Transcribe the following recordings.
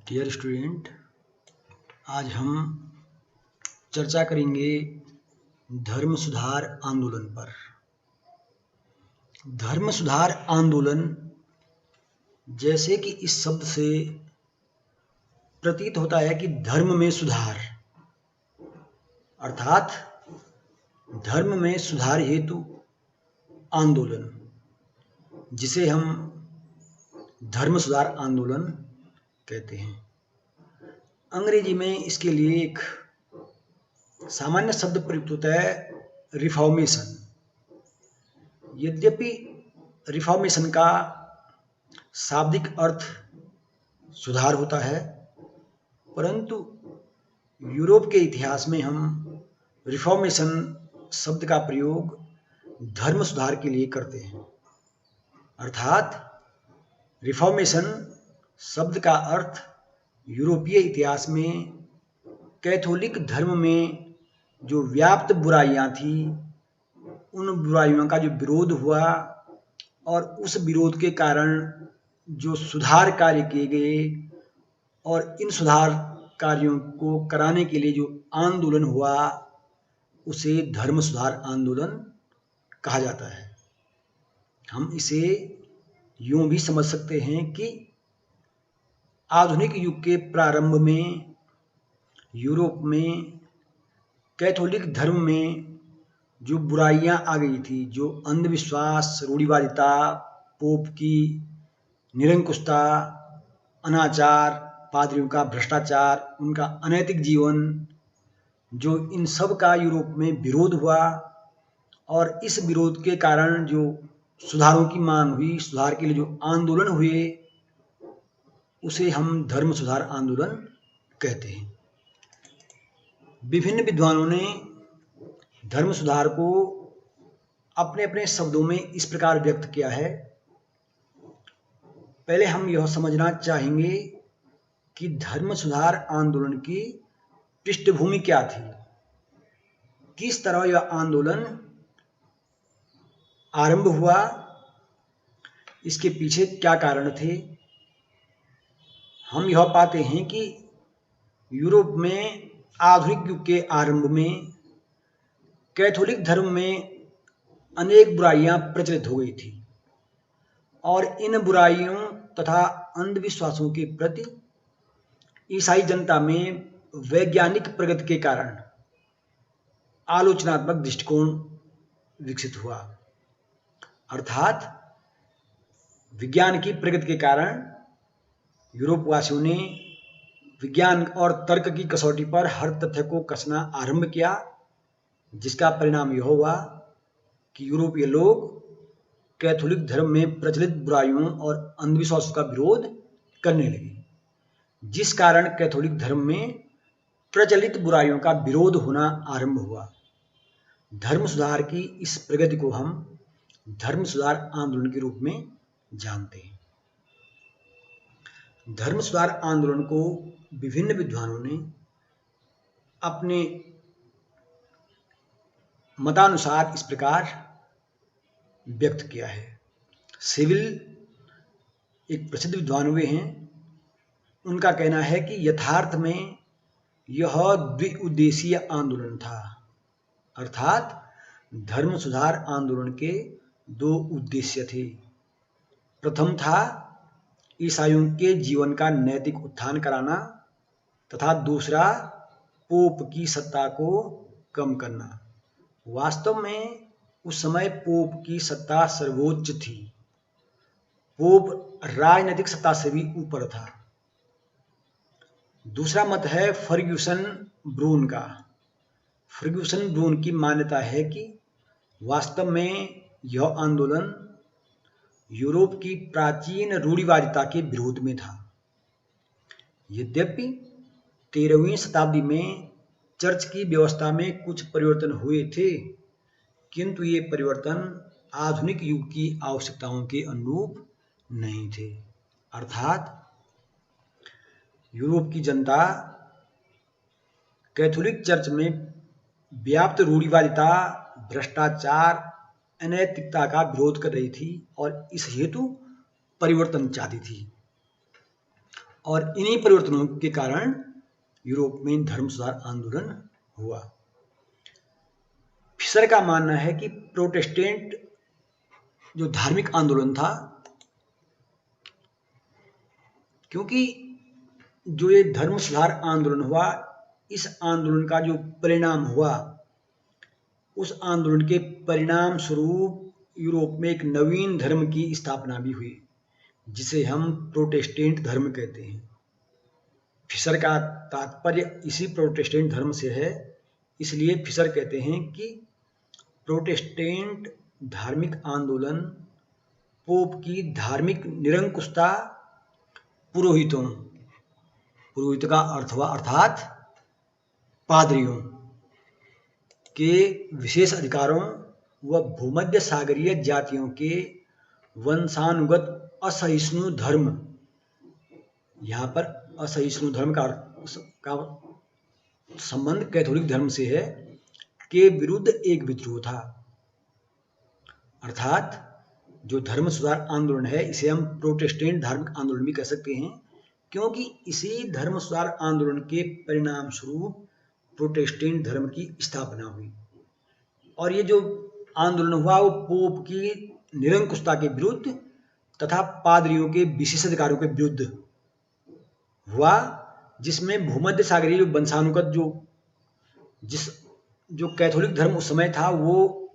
Dear student, आज हम चर्चा करेंगे धर्म सुधार आंदोलन पर। धर्म सुधार आंदोलन, जैसे कि इस शब्द से प्रतीत होता है कि धर्म में सुधार, अर्थात धर्म में सुधार हेतु आंदोलन, जिसे हम धर्म सुधार आंदोलन कहते हैं। अंग्रेजी में इसके लिए एक सामान्य शब्द प्रयुक्त होता है, रिफॉर्मेशन। यद्यपि रिफॉर्मेशन का शाब्दिक अर्थ सुधार होता है, परंतु यूरोप के इतिहास में हम रिफॉर्मेशन शब्द का प्रयोग धर्म सुधार के लिए करते हैं। अर्थात रिफॉर्मेशन शब्द का अर्थ यूरोपीय इतिहास में कैथोलिक धर्म में जो व्याप्त बुराइयां थी, उन बुराइयों का जो विरोध हुआ और उस विरोध के कारण जो सुधार कार्य किए गए और इन सुधार कार्यों को कराने के लिए जो आंदोलन हुआ, उसे धर्म सुधार आंदोलन कहा जाता है। हम इसे यूं भी समझ सकते हैं कि आधुनिक युग के प्रारंभ में यूरोप में कैथोलिक धर्म में जो बुराइयां आ गई थी, जो अंधविश्वास, रूढ़िवादिता, पोप की निरंकुशता, अनाचार, पादरियों का भ्रष्टाचार, उनका अनैतिक जीवन, जो इन सब का यूरोप में विरोध हुआ और इस विरोध के कारण जो सुधारों की मांग हुई, सुधार के लिए जो आंदोलन हुए, उसे हम धर्म सुधार आंदोलन कहते हैं। विभिन्न विद्वानों ने धर्म सुधार को अपने अपने शब्दों में इस प्रकार व्यक्त किया है। पहले हम यह समझना चाहेंगे कि धर्म सुधार आंदोलन की पृष्ठभूमि क्या थी, किस तरह यह आंदोलन आरंभ हुआ, इसके पीछे क्या कारण थे। हम यह पाते हैं कि यूरोप में आधुनिक युग के आरंभ में कैथोलिक धर्म में अनेक बुराइयां प्रचलित हो गई थी और इन बुराइयों तथा अंधविश्वासों के प्रति ईसाई जनता में वैज्ञानिक प्रगति के कारण आलोचनात्मक दृष्टिकोण विकसित हुआ। अर्थात विज्ञान की प्रगति के कारण यूरोपवासियों ने विज्ञान और तर्क की कसौटी पर हर तथ्य को कसना आरंभ किया, जिसका परिणाम यह हुआ कि यूरोपीय लोग कैथोलिक धर्म में प्रचलित बुराइयों और अंधविश्वासों का विरोध करने लगे, जिस कारण कैथोलिक धर्म में प्रचलित बुराइयों का विरोध होना आरंभ हुआ। धर्म सुधार की इस प्रगति को हम धर्म सुधार आंदोलन के रूप में जानते हैं। धर्म सुधार आंदोलन को विभिन्न विद्वानों ने अपने मतानुसार इस प्रकार व्यक्त किया है। सिविल एक प्रसिद्ध विद्वान हुए हैं, उनका कहना है कि यथार्थ में यह द्विउद्देशीय आंदोलन था। अर्थात धर्म सुधार आंदोलन के दो उद्देश्य थे। प्रथम था ईसाइयों के जीवन का नैतिक उत्थान कराना तथा दूसरा पोप की सत्ता को कम करना। वास्तव में उस समय पोप की सत्ता सर्वोच्च थी। पोप राजनीतिक सत्ता से भी ऊपर था। दूसरा मत है फर्ग्यूसन ब्रून का। फर्ग्यूसन ब्रून की मान्यता है कि वास्तव में यह आंदोलन यूरोप की प्राचीन रूढ़िवादिता के विरोध में था। यद्यपि 13वीं शताब्दी में चर्च की व्यवस्था में कुछ परिवर्तन हुए थे, किंतु ये परिवर्तन आधुनिक युग की आवश्यकताओं के अनुरूप नहीं थे। अर्थात यूरोप की जनता कैथोलिक चर्च में व्याप्त रूढ़िवादिता, भ्रष्टाचार, अनैतिकता का विरोध कर रही थी और इस हेतु परिवर्तन चाहती थी। और इन्हीं परिवर्तनों के कारण यूरोप में धर्म सुधार आंदोलन हुआ। फिशर का मानना है कि प्रोटेस्टेंट जो धार्मिक आंदोलन था, क्योंकि जो ये धर्म सुधार आंदोलन हुआ, इस आंदोलन का जो परिणाम हुआ, उस आंदोलन के परिणाम स्वरूप यूरोप में एक नवीन धर्म की स्थापना भी हुई, जिसे हम प्रोटेस्टेंट धर्म कहते हैं। फिशर का तात्पर्य इसी प्रोटेस्टेंट धर्म से है, इसलिए फिशर कहते हैं कि प्रोटेस्टेंट धार्मिक आंदोलन पोप की धार्मिक निरंकुशता, पुरोहितों का अर्थ हुआ अर्थात पादरियों के विशेष अधिकारों व भूमध्य सागरीय जातियों के वंशानुगत असहिष्णु धर्म, यहाँ पर असहिष्णु धर्म का संबंध कैथोलिक धर्म से है, के विरुद्ध एक विद्रोह था। अर्थात जो धर्म सुधार आंदोलन है, इसे हम प्रोटेस्टेंट धार्मिक आंदोलन भी कह सकते हैं, क्योंकि इसी धर्म सुधार आंदोलन के परिणाम स्वरूप प्रोटेस्टेंट धर्म की स्थापना हुई। और ये जो आंदोलन हुआ वो पोप की निरंकुशता के विरुद्ध तथा पादरियों के विशेषाधिकारों के विरुद्ध हुआ, जिसमें भूमध्य सागरीय जो वंशानुगत जो कैथोलिक धर्म उस समय था, वो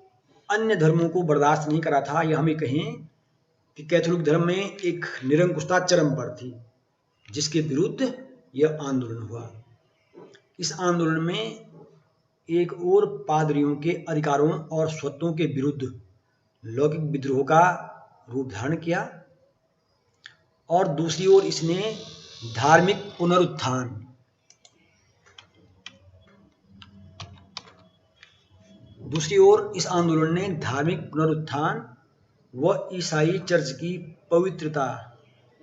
अन्य धर्मों को बर्दाश्त नहीं करा था, या हमें कहें कि कैथोलिक धर्म में एक निरंकुशता चरम पर थी, जिसके विरुद्ध यह आंदोलन हुआ। इस आंदोलन में एक ओर पादरियों के अधिकारों और स्वत्वों के विरुद्ध लौकिक विद्रोह का रूप धारण किया, और दूसरी ओर इसने धार्मिक पुनरुत्थान, इस आंदोलन ने धार्मिक पुनरुत्थान व ईसाई चर्च की पवित्रता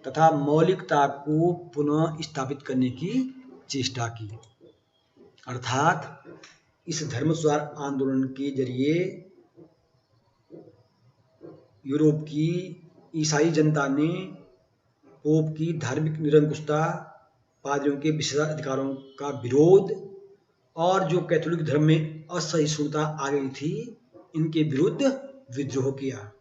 तथा मौलिकता को पुनः स्थापित करने की चेष्टा की। अर्थात इस धर्म सुधार आंदोलन के जरिए यूरोप की ईसाई जनता ने पोप की धार्मिक निरंकुशता, पादरियों के विशेषाधिकारों का विरोध और जो कैथोलिक धर्म में असहिष्णुता आ गई थी, इनके विरुद्ध विद्रोह किया।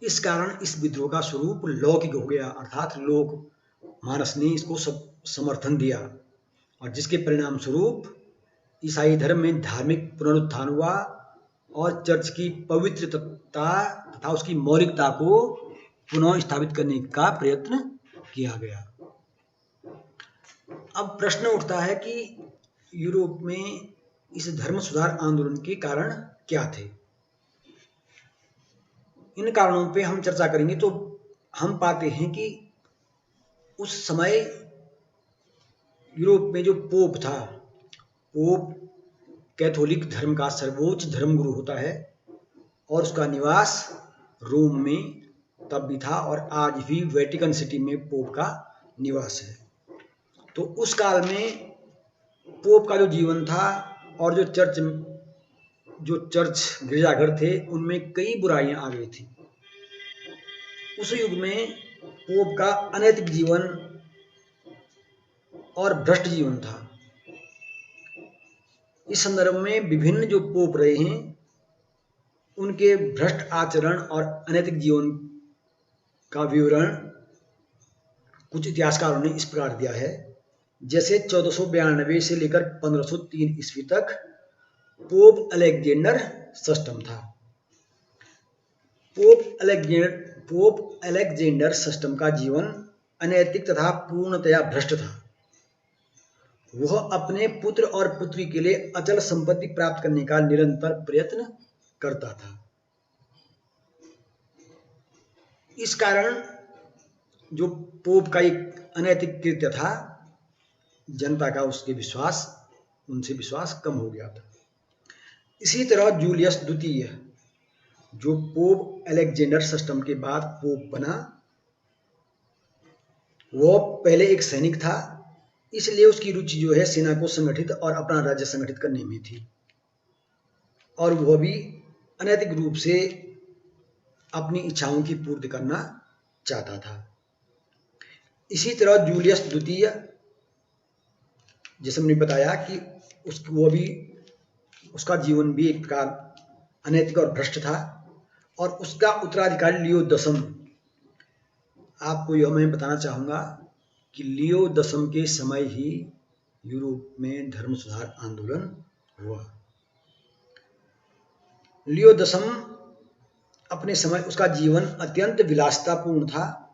इस कारण इस विद्रोह का स्वरूप लौकिक हो गया, अर्थात लोक मानस ने इसको समर्थन दिया, और जिसके परिणाम स्वरूप ईसाई धर्म में धार्मिक पुनरुत्थान हुआ और चर्च की पवित्रता तथा उसकी मौलिकता को पुनः स्थापित करने का प्रयत्न किया गया। अब प्रश्न उठता है कि यूरोप में इस धर्म सुधार आंदोलन के कारण क्या थे। इन कारणों पे हम चर्चा करेंगे तो हम पाते हैं कि उस समय यूरोप में जो पोप था, पोप कैथोलिक धर्म का सर्वोच्च धर्मगुरु होता है, और उसका निवास रोम में तब भी था और आज भी वेटिकन सिटी में पोप का निवास है। तो उस काल में पोप का जो जीवन था और जो चर्च गिरजाघर थे, उनमें कई बुराइयां आ गई थी। उस युग में पोप का अनैतिक जीवन और भ्रष्ट जीवन था। इस संदर्भ में विभिन्न जो पोप रहे हैं, उनके भ्रष्ट आचरण और अनैतिक जीवन का विवरण कुछ इतिहासकारों ने इस प्रकार दिया है। जैसे 1492 से लेकर 1503 ईस्वी तक पोप अलेक्जेंडर षष्ठम था। पोप अलेक्जेंडर षष्ठम का जीवन अनैतिक तथा पूर्णतया भ्रष्ट था। वह अपने पुत्र और पुत्री के लिए अचल संपत्ति प्राप्त करने का निरंतर प्रयत्न करता था। इस कारण जो पोप का एक अनैतिक कृत्य था, जनता का उनसे विश्वास कम हो गया था। इसी तरह जूलियस द्वितीय, जो पोप अलेक्जेंडर षष्ठम के बाद पोप बना, वह पहले एक सैनिक था, इसलिए उसकी रुचि जो है सेना को संगठित और अपना राज्य संगठित करने में थी, और वह भी अनैतिक रूप से अपनी इच्छाओं की पूर्ति करना चाहता था। इसी तरह जूलियस द्वितीय, जैसे हमने बताया कि उसका जीवन भी एक प्रकार अनैतिक और भ्रष्ट था, और उसका उत्तराधिकारी लियो दसम। आपको यह मैं बताना चाहूँगा कि लियो दसम के समय ही यूरोप में धर्म सुधार आंदोलन हुआ। लियो दसम अपने समय, उसका जीवन अत्यंत विलासितापूर्ण था।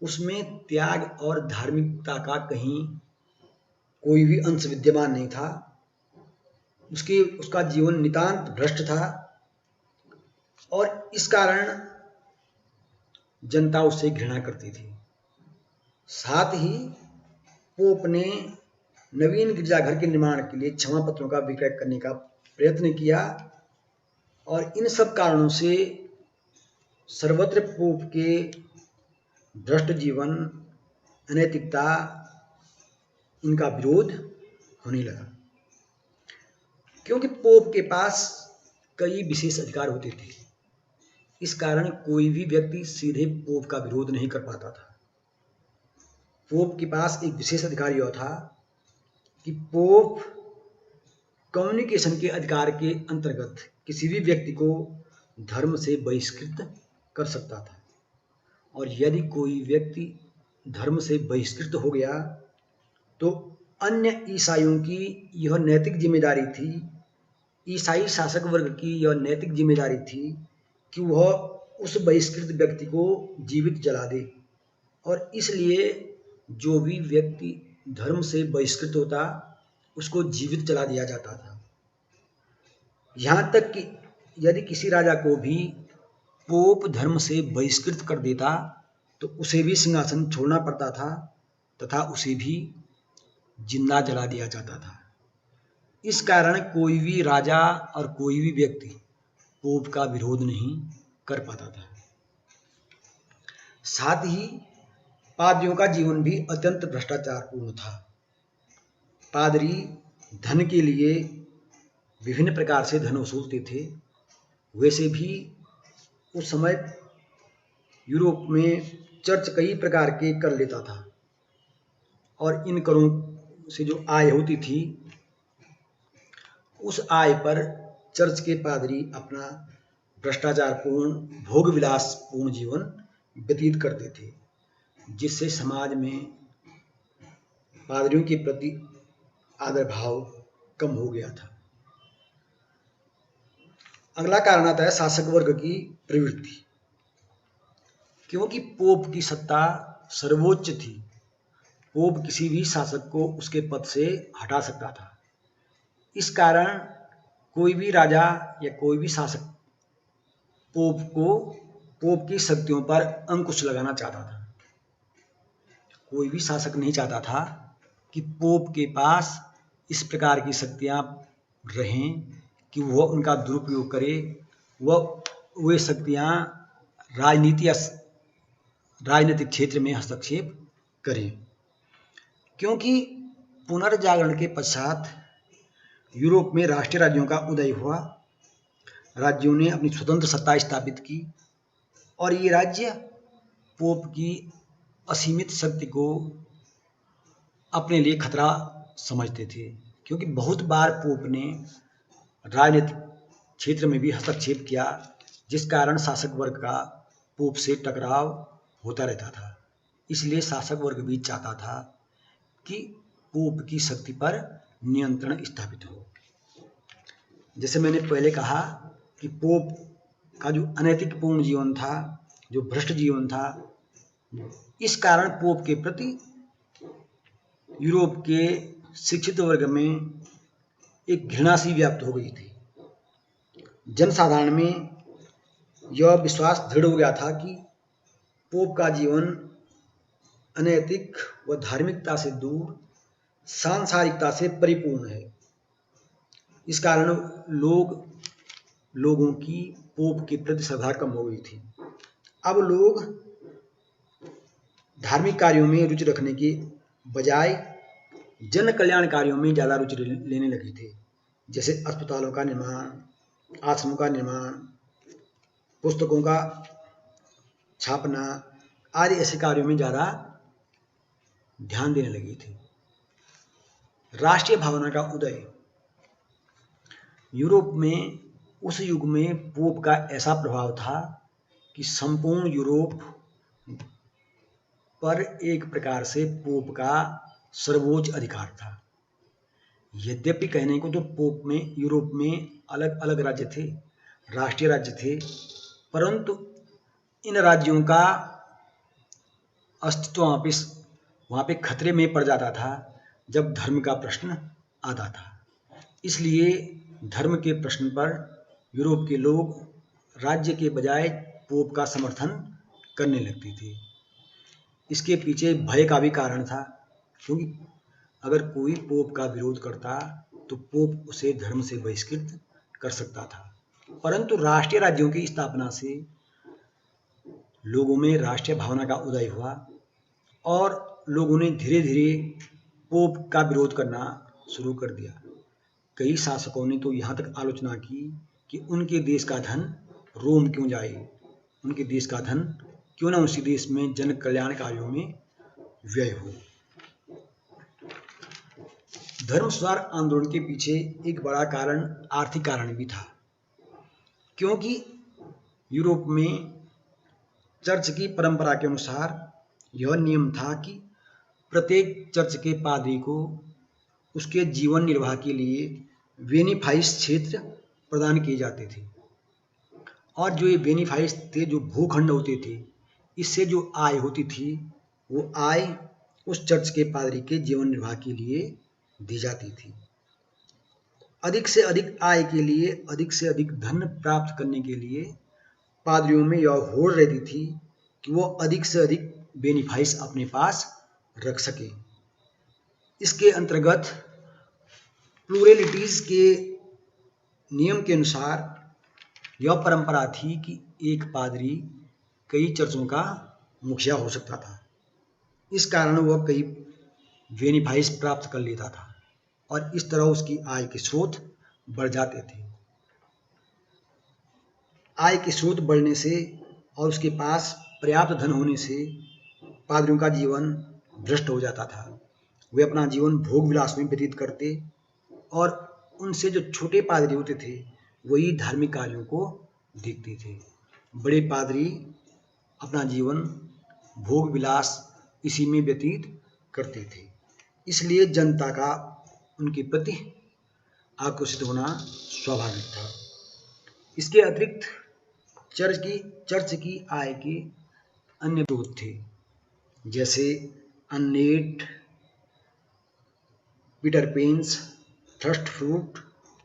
उसमें त्याग और धार्मिकता का कहीं कोई भी अंश विद्यमान नहीं था। उसका जीवन नितांत भ्रष्ट था, और इस कारण जनता उससे घृणा करती थी। साथ ही पोप ने नवीन गिरजाघर के निर्माण के लिए क्षमा पत्रों का विक्रय करने का प्रयत्न किया, और इन सब कारणों से सर्वत्र पोप के भ्रष्ट जीवन, अनैतिकता, इनका विरोध होने लगा। क्योंकि पोप के पास कई विशेष अधिकार होते थे, इस कारण कोई भी व्यक्ति सीधे पोप का विरोध नहीं कर पाता था। पोप के पास एक विशेष अधिकार यह था कि पोप कम्युनिकेशन के अधिकार के अंतर्गत किसी भी व्यक्ति को धर्म से बहिष्कृत कर सकता था, और यदि कोई व्यक्ति धर्म से बहिष्कृत हो गया तो अन्य ईसाइयों की यह नैतिक जिम्मेदारी थी, ईसाई शासक वर्ग की यह नैतिक जिम्मेदारी थी कि वह उस बहिष्कृत व्यक्ति को जीवित जला दे। और इसलिए जो भी व्यक्ति धर्म से बहिष्कृत होता उसको जीवित जला दिया जाता था। यहाँ तक कि यदि किसी राजा को भी पोप धर्म से बहिष्कृत कर देता तो उसे भी सिंहासन छोड़ना पड़ता था, तथा उसे भी जिंदा जला दिया जाता था। इस कारण कोई भी राजा और कोई भी व्यक्ति पोप का विरोध नहीं कर पाता था। साथ ही पादरियों का जीवन भी अत्यंत भ्रष्टाचारपूर्ण था। पादरी धन के लिए विभिन्न प्रकार से धन वसूलते थे। वैसे भी उस समय यूरोप में चर्च कई प्रकार के कर लेता था, और इन करों से जो आय होती थी उस आय पर चर्च के पादरी अपना भ्रष्टाचारपूर्ण, भोग विलासपूर्ण जीवन व्यतीत करते थे, जिससे समाज में पादरियों के प्रति आदर भाव कम हो गया था। अगला कारण आता है शासक वर्ग की प्रवृत्ति। क्योंकि पोप की सत्ता सर्वोच्च थी, पोप किसी भी शासक को उसके पद से हटा सकता था। इस कारण कोई भी राजा या कोई भी शासक पोप की शक्तियों पर अंकुश लगाना चाहता था। कोई भी शासक नहीं चाहता था कि पोप के पास इस प्रकार की शक्तियां रहें कि वह उनका दुरुपयोग करे, वे शक्तियां राजनीतिक क्षेत्र में हस्तक्षेप करें। क्योंकि पुनर्जागरण के पश्चात यूरोप में राष्ट्रीय राज्यों का उदय हुआ। राज्यों ने अपनी स्वतंत्र सत्ता स्थापित की, और ये राज्य पोप की असीमित शक्ति को अपने लिए खतरा समझते थे। क्योंकि बहुत बार पोप ने राजनीतिक क्षेत्र में भी हस्तक्षेप किया, जिस कारण शासक वर्ग का पोप से टकराव होता रहता था। इसलिए शासक वर्ग भी चाहता था कि पोप की शक्ति पर नियंत्रण स्थापित हो। जैसे मैंने पहले कहा कि पोप का जो अनैतिक पूर्ण जीवन था, जो भ्रष्ट जीवन था, इस कारण पोप के प्रति यूरोप के शिक्षित वर्ग में एक घृणा सी व्याप्त हो गई थी। जनसाधारण में यह विश्वास दृढ़ हो गया था कि पोप का जीवन अनैतिक व धार्मिकता से दूर, सांसारिकता से परिपूर्ण है। इस कारण लोगों की पोप के प्रति श्रद्धा कम हो गई थी। अब लोग धार्मिक कार्यों में रुचि रखने के बजाय जन कल्याण कार्यों में ज़्यादा रुचि लेने लगे थे। जैसे अस्पतालों का निर्माण, आश्रमों का निर्माण, पुस्तकों का छापना आदि ऐसे कार्यों में ज़्यादा ध्यान देने लगे थे। राष्ट्रीय भावना का उदय। यूरोप में उस युग में पोप का ऐसा प्रभाव था कि संपूर्ण यूरोप पर एक प्रकार से पोप का सर्वोच्च अधिकार था। यद्यपि कहने को तो पोप में यूरोप में अलग अलग राज्य थे, राष्ट्रीय राज्य थे, परंतु इन राज्यों का अस्तित्व वहाँ पे खतरे में पड़ जाता था जब धर्म का प्रश्न आता था। इसलिए धर्म के प्रश्न पर यूरोप के लोग राज्य के बजाय पोप का समर्थन करने लगते थे। इसके पीछे भय का भी कारण था, क्योंकि अगर कोई पोप का विरोध करता तो पोप उसे धर्म से बहिष्कृत कर सकता था। परंतु राष्ट्रीय राज्यों की स्थापना से लोगों में राष्ट्रीय भावना का उदय हुआ और लोगों ने धीरे धीरे पोप का विरोध करना शुरू कर दिया। कई शासकों ने तो यहाँ तक आलोचना की कि उनके देश का धन रोम क्यों जाए, उनके देश का धन क्यों ना उसी देश में जन कल्याण कार्यों में व्यय हो। धर्म सुधार आंदोलन के पीछे एक बड़ा कारण आर्थिक कारण भी था, क्योंकि यूरोप में चर्च की परंपरा के अनुसार यह नियम था कि प्रत्येक चर्च के पादरी को उसके जीवन निर्वाह के लिए बेनिफाइस क्षेत्र प्रदान किए जाते थे, और जो ये बेनिफाइस थे, जो भूखंड होते थे, इससे जो आय होती थी वो आय उस चर्च के पादरी के जीवन निर्वाह के लिए दी जाती थी। अधिक से अधिक आय के लिए, अधिक से अधिक धन प्राप्त करने के लिए पादरियों में यह होड़ रहती थी कि वो अधिक से अधिक बेनिफाइस अपने पास रख सके। इसके अंतर्गत प्लूरलिटीज के नियम के अनुसार यह परंपरा थी कि एक पादरी कई चर्चों का मुखिया हो सकता था। इस कारण वह कई बेनिफाइस प्राप्त कर लेता था और इस तरह उसकी आय के स्रोत बढ़ जाते थे। आय के स्रोत बढ़ने से और उसके पास पर्याप्त धन होने से पादरियों का जीवन भ्रष्ट हो जाता था। वे अपना जीवन भोग विलास में व्यतीत करते और उनसे जो छोटे पादरी होते थे वही धार्मिक कार्यों को देखते थे। बड़े पादरी अपना जीवन भोग विलास इसी में व्यतीत करते थे। इसलिए जनता का उनके प्रति आकर्षित होना स्वाभाविक था। इसके अतिरिक्त चर्च की आय के अन्य स्रोत थे, जैसे annates, Peter pence, first fruit,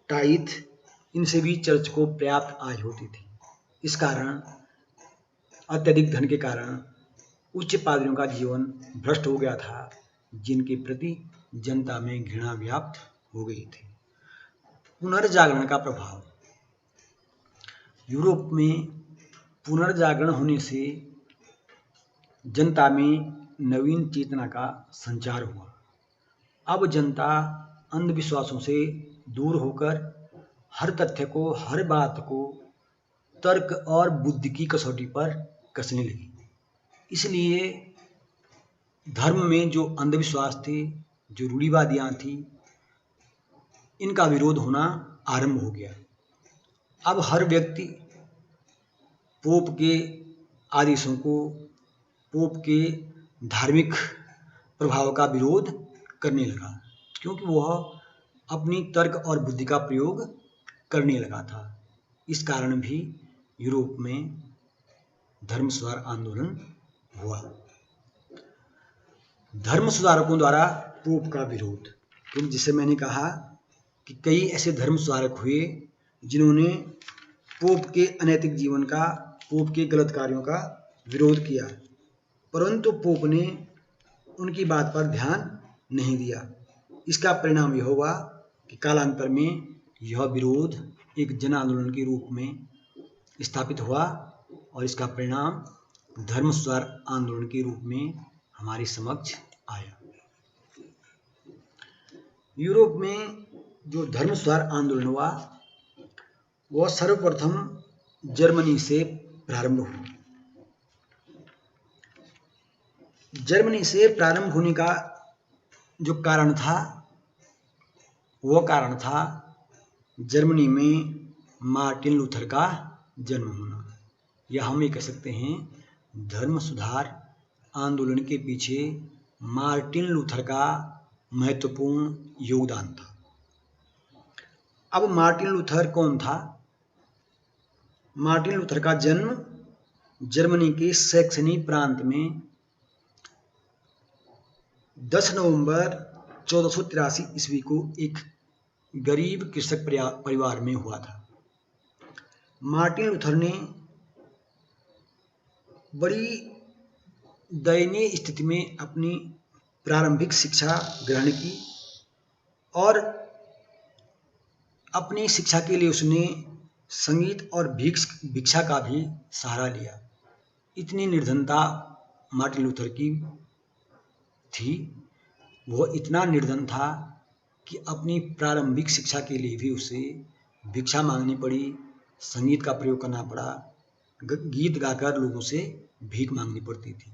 tithe, इनसे भी चर्च को पर्याप्त आय होती थी। इस कारण अत्यधिक धन के कारण उच्च पादरियों का जीवन भ्रष्ट हो गया था, जिनके प्रति जनता में घृणा व्याप्त हो गई थी। पुनर्जागरण का प्रभाव। यूरोप में पुनर्जागरण होने से जनता में नवीन चेतना का संचार हुआ। अब जनता अंधविश्वासों से दूर होकर हर तथ्य को, हर बात को तर्क और बुद्धि की कसौटी पर कसने लगी। इसलिए धर्म में जो अंधविश्वास थे, जो रूढ़िवादियाँ थी, इनका विरोध होना आरंभ हो गया। अब हर व्यक्ति पोप के आदेशों को, पोप के धार्मिक प्रभाव का विरोध करने लगा, क्योंकि वह अपनी तर्क और बुद्धि का प्रयोग करने लगा था। इस कारण भी यूरोप में धर्म सुधार आंदोलन हुआ। धर्म सुधारकों द्वारा पोप का विरोध, क्योंकि जिसे मैंने कहा कि कई ऐसे धर्म सुधारक हुए जिन्होंने पोप के अनैतिक जीवन का, पोप के गलत कार्यों का विरोध किया, परंतु पोप ने उनकी बात पर ध्यान नहीं दिया। इसका परिणाम यह हुआ कि कालांतर में यह विरोध एक जन आंदोलन के रूप में स्थापित हुआ और इसका परिणाम धर्म सुधार आंदोलन के रूप में हमारे समक्ष आया। यूरोप में जो धर्म सुधार आंदोलन हुआ वह सर्वप्रथम जर्मनी से प्रारंभ हुआ। जर्मनी से प्रारंभ होने का जो कारण था वो कारण था जर्मनी में मार्टिन लूथर का जन्म होना, या हम ये कह सकते हैं धर्म सुधार आंदोलन के पीछे मार्टिन लूथर का महत्वपूर्ण योगदान था। अब मार्टिन लूथर कौन था? मार्टिन लूथर का जन्म जर्मनी के सैक्सनी प्रांत में 10 नवंबर 1483 ईस्वी को एक गरीब कृषक परिवार में हुआ था। मार्टिन लूथर ने बड़ी दयनीय स्थिति में अपनी प्रारंभिक शिक्षा ग्रहण की और अपनी शिक्षा के लिए उसने संगीत और भिक्षा का भी सहारा लिया। इतनी निर्धनता मार्टिन लूथर की थी, वह इतना निर्धन था कि अपनी प्रारंभिक शिक्षा के लिए भी उसे भिक्षा मांगनी पड़ी, संगीत का प्रयोग करना पड़ा, गीत गाकर लोगों से भीख मांगनी पड़ती थी।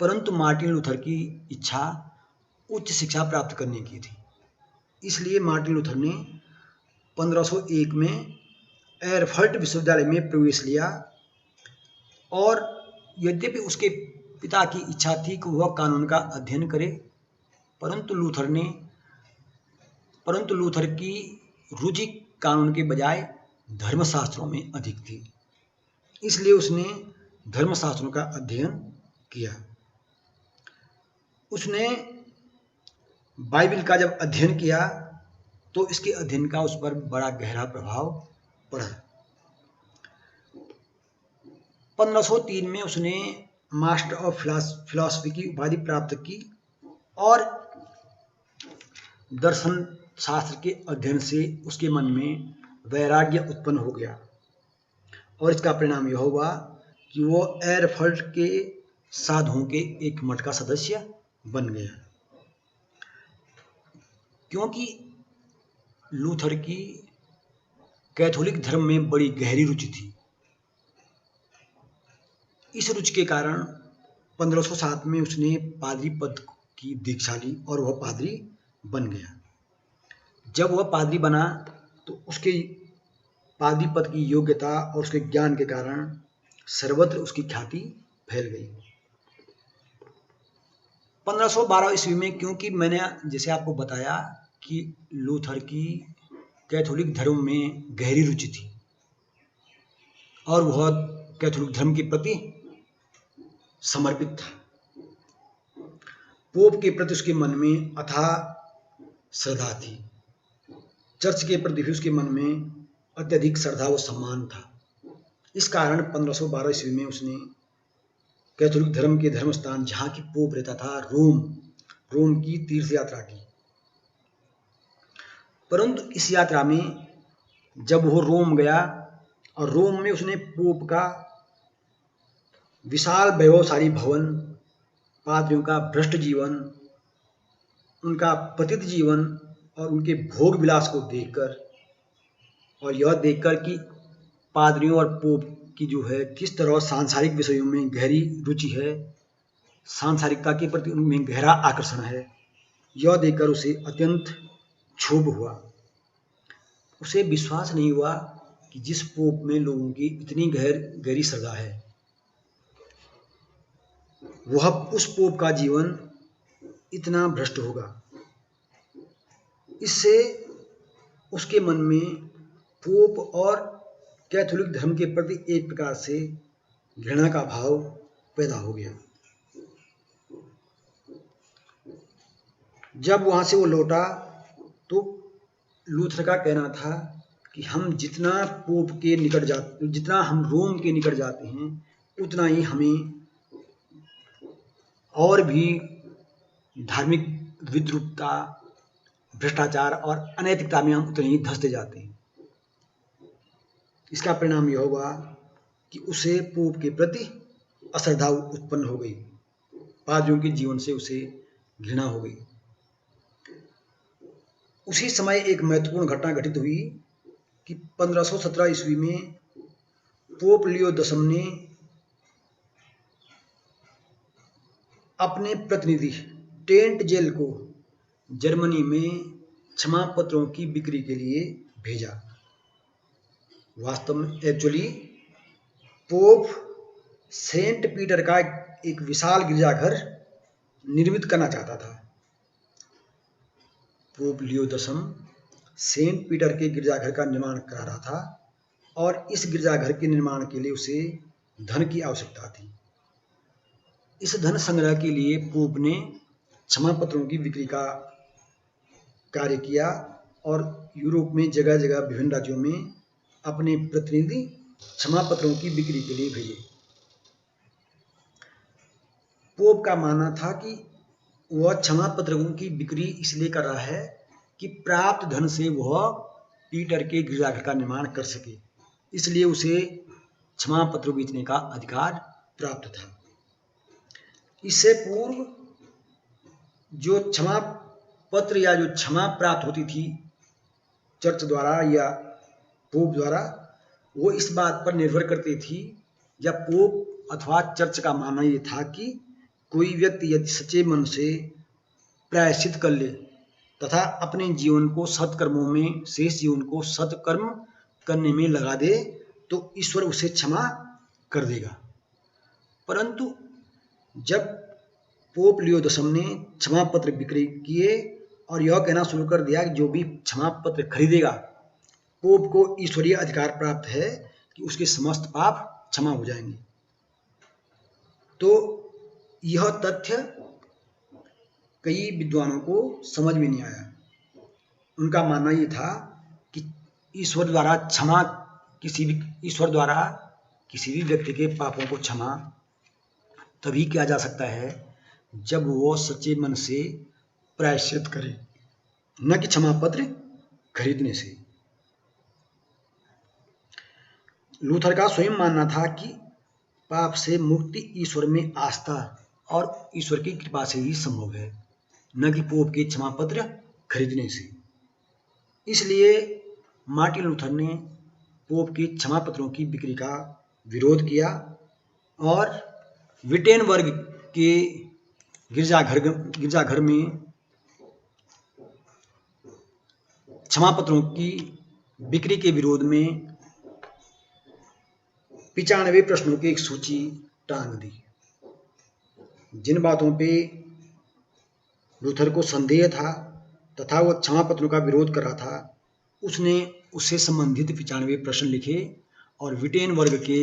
परंतु मार्टिन लूथर की इच्छा उच्च शिक्षा प्राप्त करने की थी, इसलिए मार्टिन लूथर ने 1501 में एरफर्ट विश्वविद्यालय में प्रवेश लिया और यद्यपि उसके पिता की इच्छा थी कि वह कानून का अध्ययन करे, परंतु लूथर की रुचि कानून के बजाय धर्मशास्त्रों में अधिक थी, इसलिए उसने धर्मशास्त्रों का अध्ययन किया। उसने बाइबिल का जब अध्ययन किया तो इसके अध्ययन का उस पर बड़ा गहरा प्रभाव पड़ा। 1503 में उसने मास्टर ऑफ फिलॉसफी की उपाधि प्राप्त की और दर्शन शास्त्र के अध्ययन से उसके मन में वैराग्य उत्पन्न हो गया और इसका परिणाम यह हुआ कि वो एरफर्ट के साधुओं के एक मठ का सदस्य बन गया। क्योंकि लूथर की कैथोलिक धर्म में बड़ी गहरी रुचि थी, इस रुचि के कारण 1507 में उसने पादरी पद की दीक्षा ली और वह पादरी बन गया। जब वह पादरी बना तो उसके पादरी पद की योग्यता और उसके ज्ञान के कारण सर्वत्र उसकी ख्याति फैल गई। 1512 ईस्वी में, क्योंकि मैंने जैसे आपको बताया कि लूथर की कैथोलिक धर्म में गहरी रुचि थी और वह कैथोलिक धर्म के प्रति समर्पित था, पोप के प्रति उसके मन में अथाह श्रद्धा थी, चर्च के प्रति भी उसके मन में अत्यधिक श्रद्धा व सम्मान था। इस कारण 1512 ईस्वी में उसने कैथोलिक धर्म के धर्मस्थान जहाँ की पोप रहता था रोम की तीर्थ यात्रा की। परंतु इस यात्रा में जब वो रोम गया और रोम में उसने पोप का विशाल वैभवशाली भवन, पादरियों का भ्रष्ट जीवन, उनका पतित जीवन और उनके भोग विलास को देखकर और यह देखकर कि पादरियों और पोप की जो है किस तरह सांसारिक विषयों में गहरी रुचि है, सांसारिकता के प्रति उनमें गहरा आकर्षण है, यह देखकर उसे अत्यंत क्षोभ हुआ। उसे विश्वास नहीं हुआ कि जिस पोप में लोगों की इतनी गहरी श्रद्धा है, वह उस पोप का जीवन इतना भ्रष्ट होगा। इससे उसके मन में पोप और कैथोलिक धर्म के प्रति एक प्रकार से घृणा का भाव पैदा हो गया। जब वहां से वो लौटा तो लूथर का कहना था कि हम जितना हम रोम के निकट जाते हैं, उतना ही हमें और भी धार्मिक विद्रूपता, भ्रष्टाचार और अनैतिकता में हम उतने ही धंसते जाते हैं। इसका परिणाम यह हुआ कि उसे पोप के प्रति अश्रद्धा उत्पन्न हो गई, पादरियों के जीवन से उसे घृणा हो गई। उसी समय एक महत्वपूर्ण घटना घटित हुई कि 1517 ईस्वी में पोप लियो 10 ने अपने प्रतिनिधि टेंट जेल को जर्मनी में क्षमा पत्रों की बिक्री के लिए भेजा। वास्तव में एक्चुअली पोप सेंट पीटर का एक विशाल गिरजाघर निर्मित करना चाहता था। पोप लियो 10 सेंट पीटर के गिरजाघर का निर्माण करा रहा था और इस गिरजाघर के निर्माण के लिए उसे धन की आवश्यकता थी। इस धन संग्रह के लिए पोप ने क्षमा पत्रों की बिक्री का कार्य किया और यूरोप में जगह जगह विभिन्न राज्यों में अपने प्रतिनिधि क्षमा पत्रों की बिक्री के लिए भेजे। पोप का मानना था कि वह क्षमा पत्रों की बिक्री इसलिए कर रहा है कि प्राप्त धन से वह पीटर के गिरजाघर का निर्माण कर सके, इसलिए उसे क्षमा पत्र बेचने का अधिकार प्राप्त था। इससे पूर्व जो क्षमा पत्र या जो क्षमा प्राप्त होती थी चर्च द्वारा या पोप द्वारा, वो इस बात पर निर्भर करती थी या पोप अथवा चर्च का मानना ये था कि कोई व्यक्ति यदि सच्चे मन से प्रायश्चित कर ले तथा अपने जीवन को सत्कर्मों में शेष जीवन को सत्कर्म करने में लगा दे तो ईश्वर उसे क्षमा कर देगा। परंतु जब पोप लियो 10 ने क्षमा पत्र बिक्री किए और यह कहना शुरू कर दिया कि जो भी क्षमा पत्र खरीदेगा पोप को ईश्वरीय अधिकार प्राप्त है कि उसके समस्त पाप क्षमा हो जाएंगे, तो यह तथ्य कई विद्वानों को समझ में नहीं आया। उनका मानना ये था कि ईश्वर द्वारा किसी भी व्यक्ति के पापों को क्षमा तभी किया जा सकता है जब वो सच्चे मन से प्रायश्चित करे, न कि क्षमा पत्र खरीदने से। लूथर का स्वयं मानना था कि पाप से मुक्ति ईश्वर में आस्था और ईश्वर की कृपा से ही संभव है, न कि पोप के क्षमा पत्र खरीदने से। इसलिए मार्टिन लूथर ने पोप के क्षमा पत्रों की बिक्री का विरोध किया और विटेनबर्ग के गिरजाघर में क्षमा पत्रों की बिक्री के विरोध में 95 प्रश्नों की एक सूची टांग दी। जिन बातों पे लूथर को संदेह था तथा वह क्षमा पत्रों का विरोध कर रहा था, उसने उससे संबंधित 95 प्रश्न लिखे और विटेनबर्ग के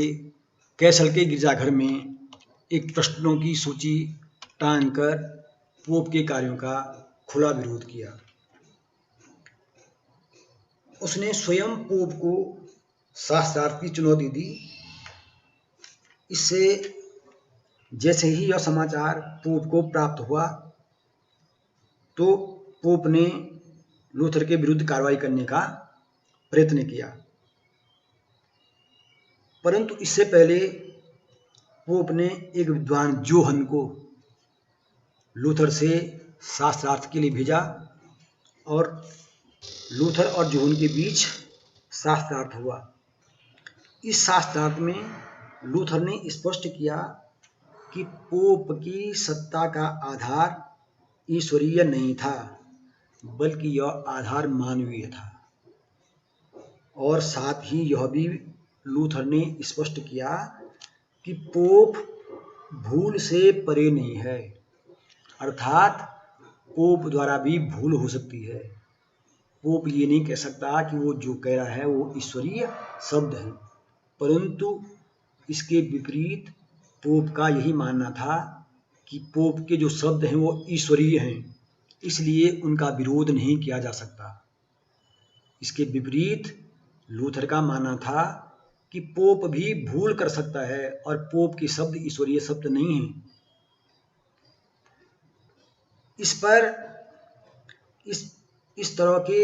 कैसल के गिरजाघर में एक प्रश्नों की सूची टांग कर पोप के कार्यों का खुला विरोध किया। उसने स्वयं पोप को शास्त्रार्थ की चुनौती दी। इससे जैसे ही यह समाचार पोप को प्राप्त हुआ तो पोप ने लूथर के विरुद्ध कार्रवाई करने का प्रयत्न किया, परंतु इससे पहले पोप ने एक विद्वान जोहन को लूथर से शास्त्रार्थ के लिए भेजा और लूथर और जोहन के बीच शास्त्रार्थ हुआ। इस शास्त्रार्थ में लूथर ने स्पष्ट किया कि पोप की सत्ता का आधार ईश्वरीय नहीं था, बल्कि यह आधार मानवीय था। और साथ ही यह भी लूथर ने स्पष्ट किया कि पोप भूल से परे नहीं है, अर्थात पोप द्वारा भी भूल हो सकती है। पोप ये नहीं कह सकता कि वो जो कह रहा है वो ईश्वरीय शब्द है, परंतु इसके विपरीत पोप का यही मानना था कि पोप के जो शब्द हैं वो ईश्वरीय हैं, इसलिए उनका विरोध नहीं किया जा सकता। इसके विपरीत लूथर का मानना था कि पोप भी भूल कर सकता है और पोप के शब्द ईश्वरीय शब्द नहीं हैं। इस पर इस तरह के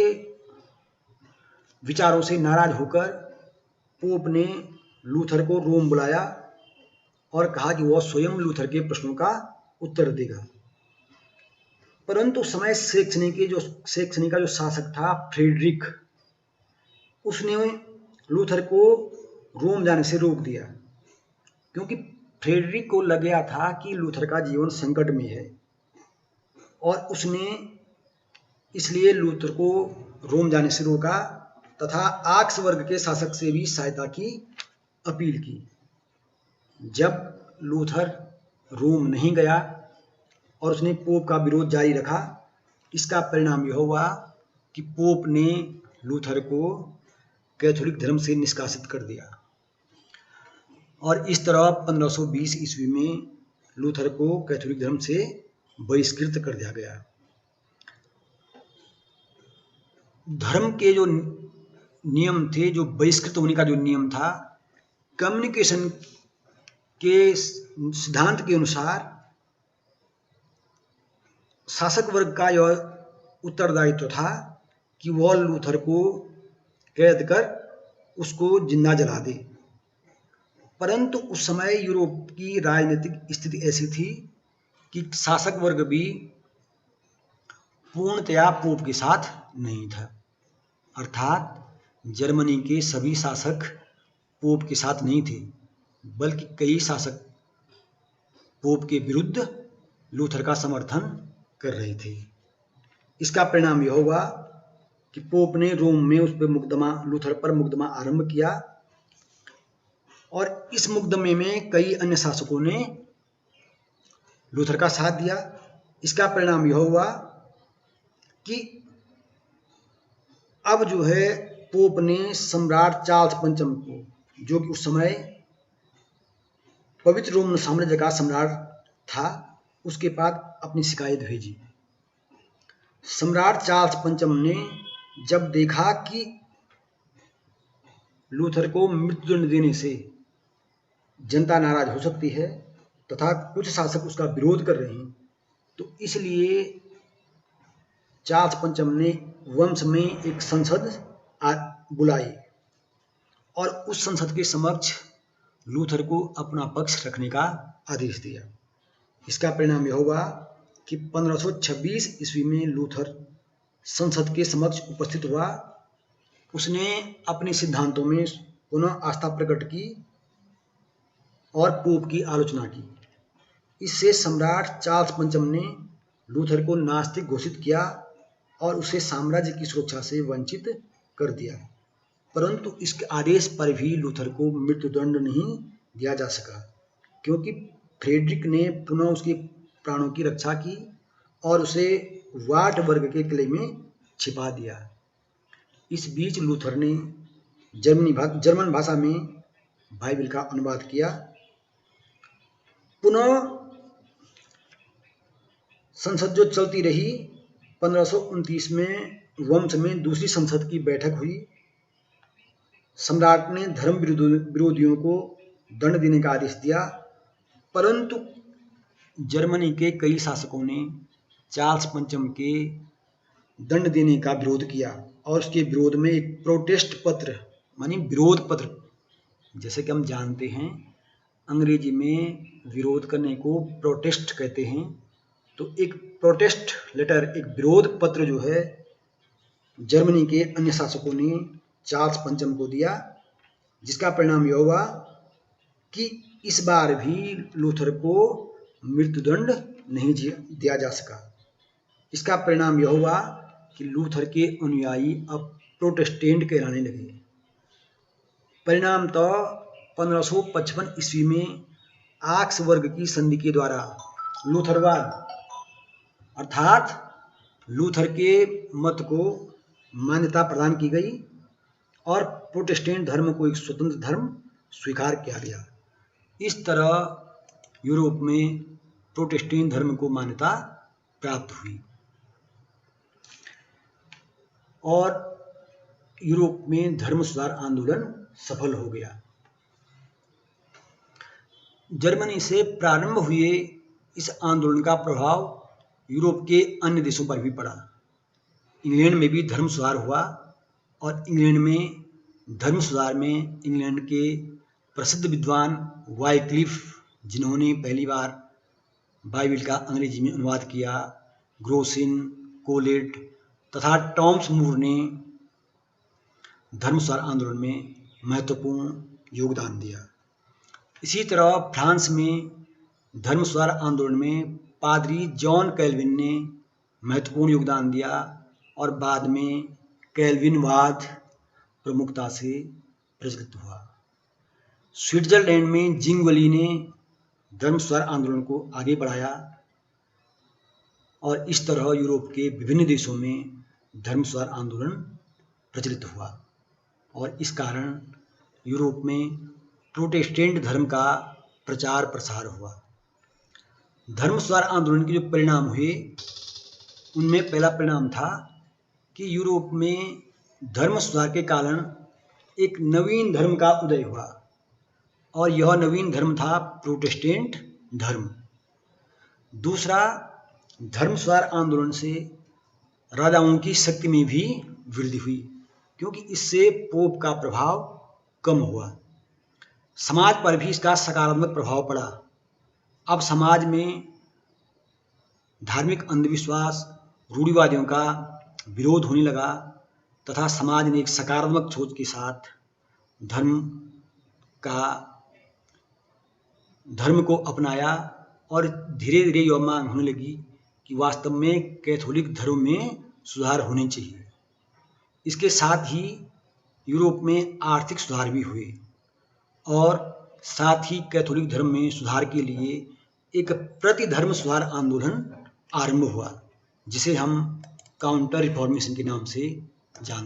विचारों से नाराज होकर पोप ने लूथर को रोम बुलाया और कहा कि वह स्वयं लूथर के प्रश्नों का उत्तर देगा। परंतु समय सेक्सनी का जो शासक था फ्रेडरिक, उसने लूथर को रोम जाने से रोक दिया, क्योंकि फ्रेडरिक को लग गया था कि लूथर का जीवन संकट में है और उसने इसलिए लूथर को रोम जाने से रोका तथा आक्सबर्ग के शासक से भी सहायता की अपील की। जब लूथर रोम नहीं गया और उसने पोप का विरोध जारी रखा, इसका परिणाम यह हुआ कि पोप ने लूथर को कैथोलिक धर्म से निष्कासित कर दिया और इस तरह 1520 ईस्वी में लूथर को कैथोलिक धर्म से बहिष्कृत कर दिया गया। धर्म के जो नियम थे, जो बहिष्कृत होने का जो नियम था, कम्युनिकेशन के सिद्धांत के अनुसार शासक वर्ग का यह उत्तरदायित्व था कि वह लूथर को कैद कर उसको जिंदा जला दे। परंतु उस समय यूरोप की राजनीतिक स्थिति ऐसी थी कि शासक वर्ग भी पूर्णतया पोप के साथ नहीं था, अर्थात जर्मनी के सभी शासक पोप के साथ नहीं थे, बल्कि कई शासक पोप के विरुद्ध लूथर का समर्थन कर रहे थे। इसका परिणाम यह हुआ कि पोप ने रोम में उस पर लूथर पर मुकदमा आरंभ किया और इस मुकदमे में कई अन्य शासकों ने लूथर का साथ दिया। इसका परिणाम यह हुआ कि अब जो है पोप ने सम्राट चार्ल्स पंचम को, जो कि उस समय पवित्र रोम साम्राज्य का सम्राट था, उसके पास अपनी शिकायत भेजी। सम्राट चार्ल्स पंचम ने जब देखा कि लूथर को मृत्युदंड देने से जनता नाराज हो सकती है तथा कुछ शासक उसका विरोध कर रहे हैं, तो इसलिए चार्ल्स पंचम ने वंश में एक संसद बुलाई और उस संसद के समक्ष लूथर को अपना पक्ष रखने का आदेश दिया। इसका परिणाम यह हुआ कि 1526 ईस्वी में लूथर संसद के समक्ष उपस्थित हुआ। उसने अपने सिद्धांतों में पुनः आस्था प्रकट की और पोप की आलोचना की। इससे सम्राट चार्ल्स पंचम ने लूथर को नास्तिक घोषित किया और उसे साम्राज्य की सुरक्षा से वंचित कर दिया। परंतु इसके आदेश पर भी लूथर को मृत्युदंड नहीं दिया जा सका, क्योंकि फ्रेडरिक ने पुनः उसके प्राणों की रक्षा की और उसे वार्टबर्ग के किले में छिपा दिया। इस बीच लूथर ने जर्मन भाषा में बाइबल का अनुवाद किया। पुनः संसद जो चलती रही, 1529 में वंश में दूसरी संसद की बैठक हुई। सम्राट ने धर्म विरोधियों को दंड देने का आदेश दिया, परंतु जर्मनी के कई शासकों ने चार्ल्स पंचम के दंड देने का विरोध किया और उसके विरोध में एक प्रोटेस्ट पत्र, मानी विरोध पत्र, जैसे कि हम जानते हैं अंग्रेजी में विरोध करने को प्रोटेस्ट कहते हैं, तो एक प्रोटेस्ट लेटर, एक विरोध पत्र जो है जर्मनी के अन्य शासकों ने चार्ल्स पंचम को दिया, जिसका परिणाम यह हुआ कि इस बार भी लूथर को मृत्युदंड नहीं दिया जा सका। इसका परिणाम यह हुआ कि लूथर के अनुयायी अब प्रोटेस्टेंट कहलाने लगे। परिणाम तो 1555 ईस्वी में आक्सबर्ग की संधि के द्वारा लूथरवाद अर्थात लूथर के मत को मान्यता प्रदान की गई और प्रोटेस्टेंट धर्म को एक स्वतंत्र धर्म स्वीकार किया गया। इस तरह यूरोप में प्रोटेस्टेंट धर्म को मान्यता प्राप्त हुई और यूरोप में धर्म सुधार आंदोलन सफल हो गया। जर्मनी से प्रारंभ हुए इस आंदोलन का प्रभाव यूरोप के अन्य देशों पर भी पड़ा। इंग्लैंड में भी धर्म सुधार हुआ और इंग्लैंड में धर्म सुधार में इंग्लैंड के प्रसिद्ध विद्वान वाइक्लिफ, जिन्होंने पहली बार बाइबल का अंग्रेजी में अनुवाद किया, ग्रोसिन, कोलेट तथा टॉमस मूर ने धर्म सुधार आंदोलन में महत्वपूर्ण योगदान दिया। इसी तरह फ्रांस में धर्म सुधार आंदोलन में पादरी जॉन कैल्विन ने महत्वपूर्ण योगदान दिया और बाद में कैल्विनवाद प्रमुखता से प्रचलित हुआ। स्विट्जरलैंड में जिंगवली ने धर्म सुधार आंदोलन को आगे बढ़ाया और इस तरह यूरोप के विभिन्न देशों में धर्म सुधार आंदोलन प्रचलित हुआ और इस कारण यूरोप में प्रोटेस्टेंट धर्म का प्रचार प्रसार हुआ। धर्म सुधार आंदोलन के जो परिणाम हुए उनमें पहला परिणाम था कि यूरोप में धर्म सुधार के कारण एक नवीन धर्म का उदय हुआ और यह नवीन धर्म था प्रोटेस्टेंट धर्म। दूसरा, धर्म सुधार आंदोलन से राजाओं की शक्ति में भी वृद्धि हुई क्योंकि इससे पोप का प्रभाव कम हुआ। समाज पर भी इसका सकारात्मक प्रभाव पड़ा। अब समाज में धार्मिक अंधविश्वास, रूढ़िवादियों का विरोध होने लगा तथा समाज ने एक सकारात्मक सोच के साथ धर्म को अपनाया और धीरे धीरे यह मांग होने लगी कि वास्तव में कैथोलिक धर्म में सुधार होने चाहिए। इसके साथ ही यूरोप में आर्थिक सुधार भी हुए और साथ ही कैथोलिक धर्म में सुधार के लिए एक प्रतिधर्म सुधार आंदोलन आरंभ हुआ जिसे हम काउंटर रिफॉर्मेशन के नाम से जानते हैं।